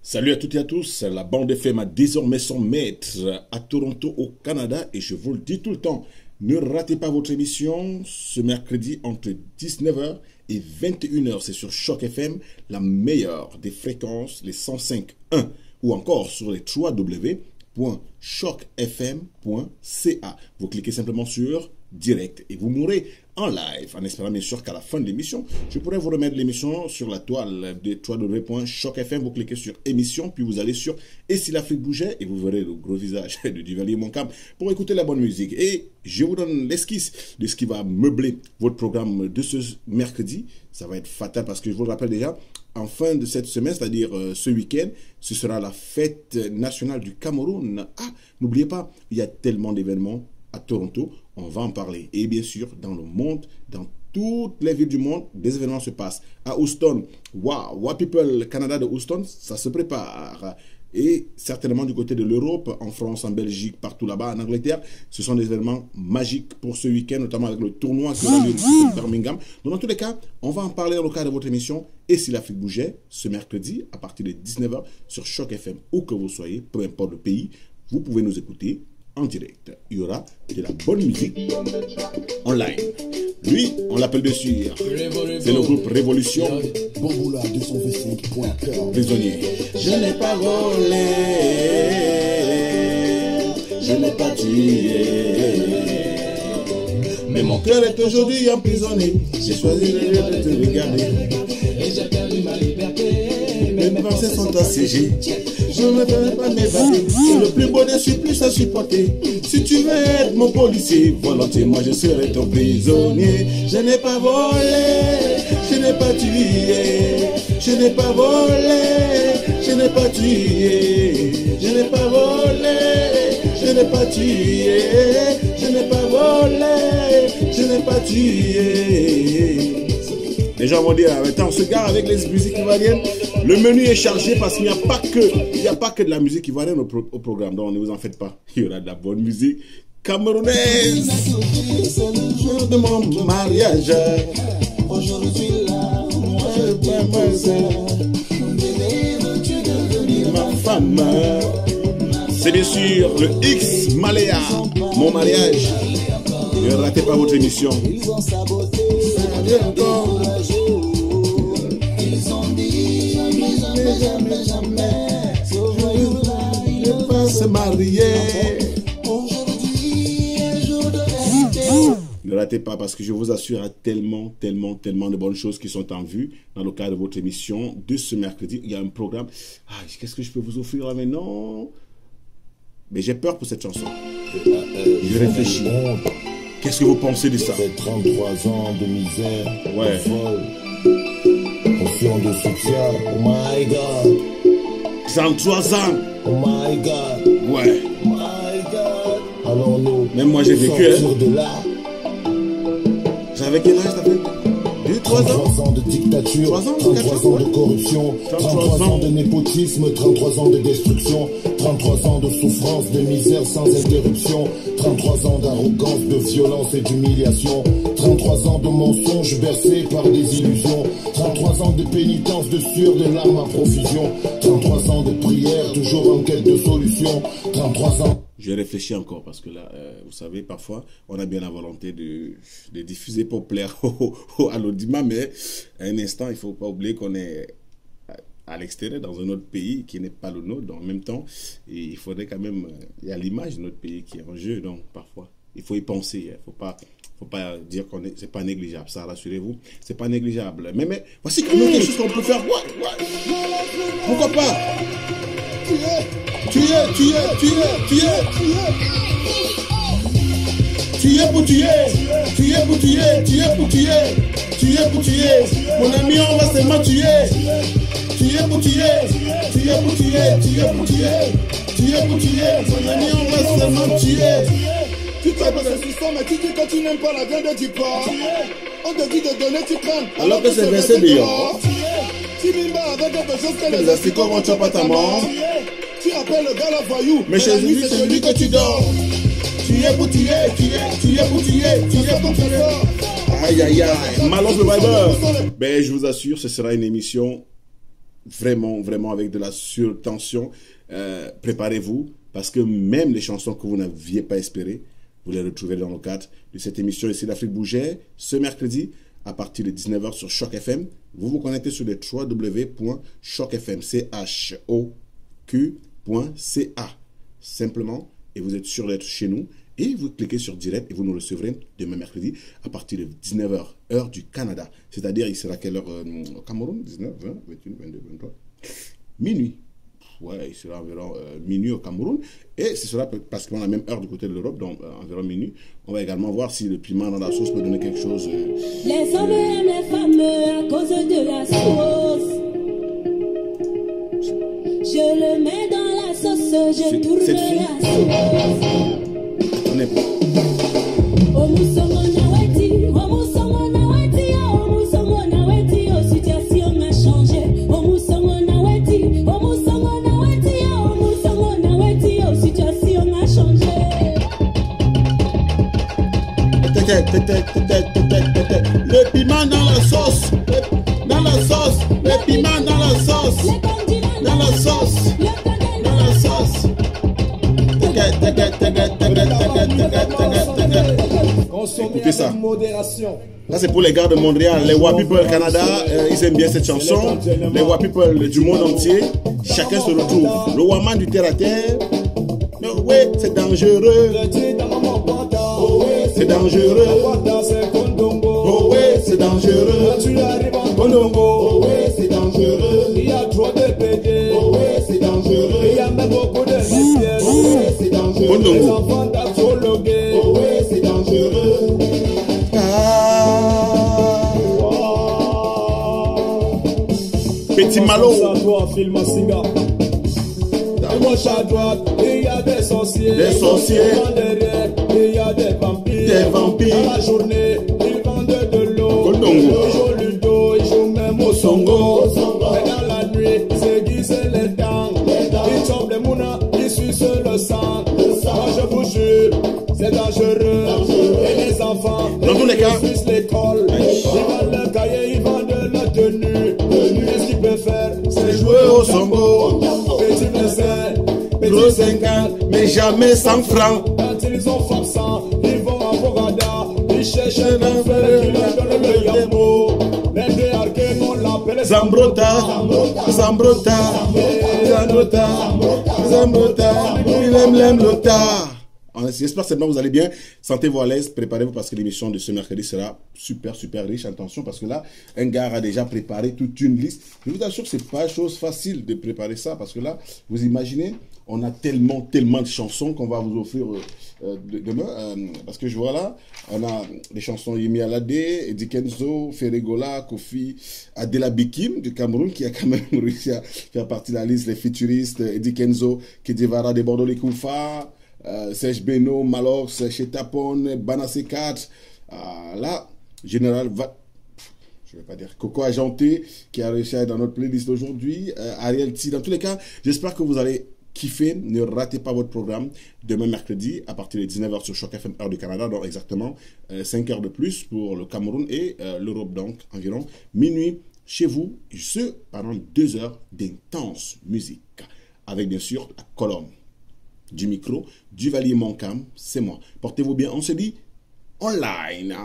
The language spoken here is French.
Salut à toutes et à tous, la bande FM a désormais son maître à Toronto au Canada et je vous le dis tout le temps, ne ratez pas votre émission ce mercredi entre 19h et 21h, c'est sur Choc FM, la meilleure des fréquences, les 105.1 ou encore sur les www.chocfm.ca. Vous cliquez simplement sur direct et vous mourrez en live, en espérant bien sûr qu'à la fin de l'émission, je pourrai vous remettre l'émission sur la toile de www.chocfm. Vous cliquez sur émission, puis vous allez sur Et si l'Afrique bougeait, et vous verrez le gros visage de Duvalier Moncam pour écouter la bonne musique. Et je vous donne l'esquisse de ce qui va meubler votre programme de ce mercredi. Ça va être fatal parce que je vous le rappelle déjà, en fin de cette semaine, c'est-à-dire ce week-end, ce sera la fête nationale du Cameroun. Ah, n'oubliez pas, il y a tellement d'événements à Toronto, on va en parler. Et bien sûr, dans le monde, dans toutes les villes du monde, des événements se passent. À Houston, wow, People Canada de Houston, ça se prépare. Et certainement du côté de l'Europe, en France, en Belgique, partout là-bas, en Angleterre, ce sont des événements magiques pour ce week-end, notamment avec le tournoi qui aura lieu de Birmingham. Donc dans tous les cas, on va en parler dans le cadre de votre émission. Et si l'Afrique bougeait, ce mercredi, à partir de 19h, sur Choc FM, où que vous soyez, peu importe le pays, vous pouvez nous écouter en direct. Il y aura de la bonne musique en live. Lui, on l'appelle dessus. C'est le groupe Révolution. Prisonnier. Je n'ai pas volé, je n'ai pas tué, mais mon cœur est aujourd'hui emprisonné. J'ai choisi de te regarder et j'ai perdu ma liberté. Mes pensées sont assiégées. Je ne peux pas m'évader. C'est le plus beau des supplices à supporter. Si tu veux être mon policier, volontiers, moi je serai ton prisonnier. Je n'ai pas volé, je n'ai pas tué. Je n'ai pas volé, je n'ai pas tué. Je n'ai pas volé, je n'ai pas tué. Je n'ai pas volé, je n'ai pas tué. Les gens vont dire, attends, on se gare avec les musiques ivoiriennes. Le menu est chargé parce qu'il n'y a pas que de la musique ivoirienne au programme. Donc ne vous en faites pas. Il y aura de la bonne musique camerounaise. C'est le jour de mon mariage. Aujourd'hui là, moi je devenir ma femme. C'est bien sûr le X Maléa, mon mariage. Ne ratez pas votre émission. Ils ont saboté. Ils ont dit jamais, ce jour-là, il ne va se marier. Aujourd'hui est jour de vérité. Ne ratez pas parce que je vous assure, il y a tellement de bonnes choses qui sont en vue dans le cadre de votre émission de ce mercredi. Il y a un programme. Ah, qu'est-ce que je peux vous offrir là maintenant? Mais j'ai peur pour cette chanson. Je réfléchis. Qu'est-ce que vous pensez de ça? 33 ans de misère, ouais. Option de soutien, oh my god. 33 ans. Oh my god. Ouais. Oh my god. Allons-nous. Même moi j'ai vécu. De là. J'avais quel âge? T'avais 33 ans de dictature, 33 ans de corruption, 33 ans de népotisme, 33 ans de destruction, 33 ans de souffrance, de misère sans interruption, 33 ans d'arrogance, de violence et d'humiliation, 33 ans de mensonges bercés par des illusions, 33 ans de pénitence, de sueur, de larmes à profusion, 33 ans de prière, toujours en quête de solution, 33 ans... Je réfléchis encore parce que là, vous savez, parfois, on a bien la volonté de diffuser pour plaire à l'audimat, mais à un instant, il ne faut pas oublier qu'on est à l'extérieur, dans un autre pays qui n'est pas le nôtre. Donc, en même temps, il faudrait quand même, il y a l'image de notre pays qui est en jeu, donc parfois, il faut y penser. Il ne faut pas dire que c'est pas négligeable, ça, rassurez-vous, c'est pas négligeable. Mais voici quand même quelque chose qu'on peut faire. Ouais. Pourquoi pas? Tu es pour tuer. Mon ami, on va seulement tuer. Tu es pour tuer. Mon ami, on va seulement tuer. Tu fais de ce système, mais tu dis que tu n'aimes pas la viande du porc. On te dit de donner, tu prends. Alors que c'est versé dehors. Tu bimba avec quelque chose que les asticots vont choper ta mort. Tu appelles le gars le voyou. Mais chez lui, c'est celui que tu dors. Tu es pour tuer. Aïe. Malon Survivor. Ben, je vous assure, ce sera une émission vraiment, vraiment avec de la surtension. Préparez-vous, parce que même les chansons que vous n'aviez pas espérées, vous les retrouvez dans le cadre de cette émission ici l'Afrique bougeait ce mercredi à partir de 19h sur Choc FM. Vous vous connectez sur le www.chocfm.ca simplement, et vous êtes sûr d'être chez nous. Et vous cliquez sur direct et vous nous recevrez demain mercredi à partir de 19h, heure du Canada. C'est-à-dire, il sera quelle heure au Cameroun? 19, 20, 21, 22, 23. Minuit. Ouais, il sera environ minuit au Cameroun. Et ce sera pratiquement la même heure du côté de l'Europe, donc environ minuit. On va également voir si le piment dans la sauce peut donner quelque chose. Les hommes aiment les femmes à cause de la sauce. Je le mets dans la sauce, je tourne la sauce. On est bon. Situation a changé. Situation a changé. Le piment dans la sauce. Dans la sauce. Le piment dans la sauce. Dans la sauce. Dans la sauce. Écoutez ça. Là, c'est pour les gars de Montréal, les Wa People Canada, ils aiment bien cette chanson. Les Wa People du monde entier, chacun se retrouve. Le Waman du terre à terre, oui, c'est dangereux. C'est dangereux. Oh oui, c'est dangereux. Oh oui, c'est dangereux. Il y a trop de PD. Oh oui, c'est dangereux. Il y a même beaucoup de lesbiennes. Oh oui, c'est dangereux. Les enfants d'absologués. Oh oui, c'est dangereux. Petit Malo. À gauche, à droite, il y a des sorciers. Des sorciers. Derrière, il y a des vampires. Des vampires. Dans la journée, ils vendent de l'eau. Kodongo. Ils jouent ludo, ils jouent même au songo. Mais dans la nuit, ils s'aiguisent les dents. Ils tombent les mounas, ils sucent le sang. Moi, je vous jure, c'est dangereux. Et les enfants, Dans tous les cas, ils sucent l'école. Ils vendent le cahier, ils vendent la tenue. Qu'est-ce qu'ils peuvent faire? C'est jouer au songo. Petit blessé, Gros 50, mais jamais 100 francs. quand ils ont forçant, ils vont à Bogada. Ils cherchent un enfer qui leur donne le yamo. Les déarqués, on l'appelle Zambrota, Zambrota, Zambrota, Zambrota, il aime l'ota. J'espère que vous allez bien. Sentez-vous à l'aise, préparez-vous parce que l'émission de ce mercredi sera super riche. Attention parce que là, un gars a déjà préparé toute une liste. Je vous assure que c'est pas chose facile de préparer ça parce que là, vous imaginez, on a tellement de chansons qu'on va vous offrir demain. Parce que je vois là, on a des chansons Yemi Alade, Eddie Kenzo, Ferregola, Kofi, Adela Bikim du Cameroun qui a quand même réussi à faire partie de la liste, les futuristes, Eddie Kenzo, Kedivara de Bordeaux les Koufa. Serge Beno, Malox, Chetapon, Banassé 4. Là, Général je vais pas dire Coco Agenté qui a réussi à être dans notre playlist aujourd'hui. Ariel T. Dans tous les cas, j'espère que vous allez kiffer. Ne ratez pas votre programme demain mercredi à partir de 19h sur Choc FM heure du Canada. Donc exactement 5 heures de plus pour le Cameroun et l'Europe. Donc environ minuit chez vous. Ce pendant 2 heures d'intense musique. Avec bien sûr la colonne du micro, du Valier Moncam, c'est moi. Portez-vous bien, on se dit online.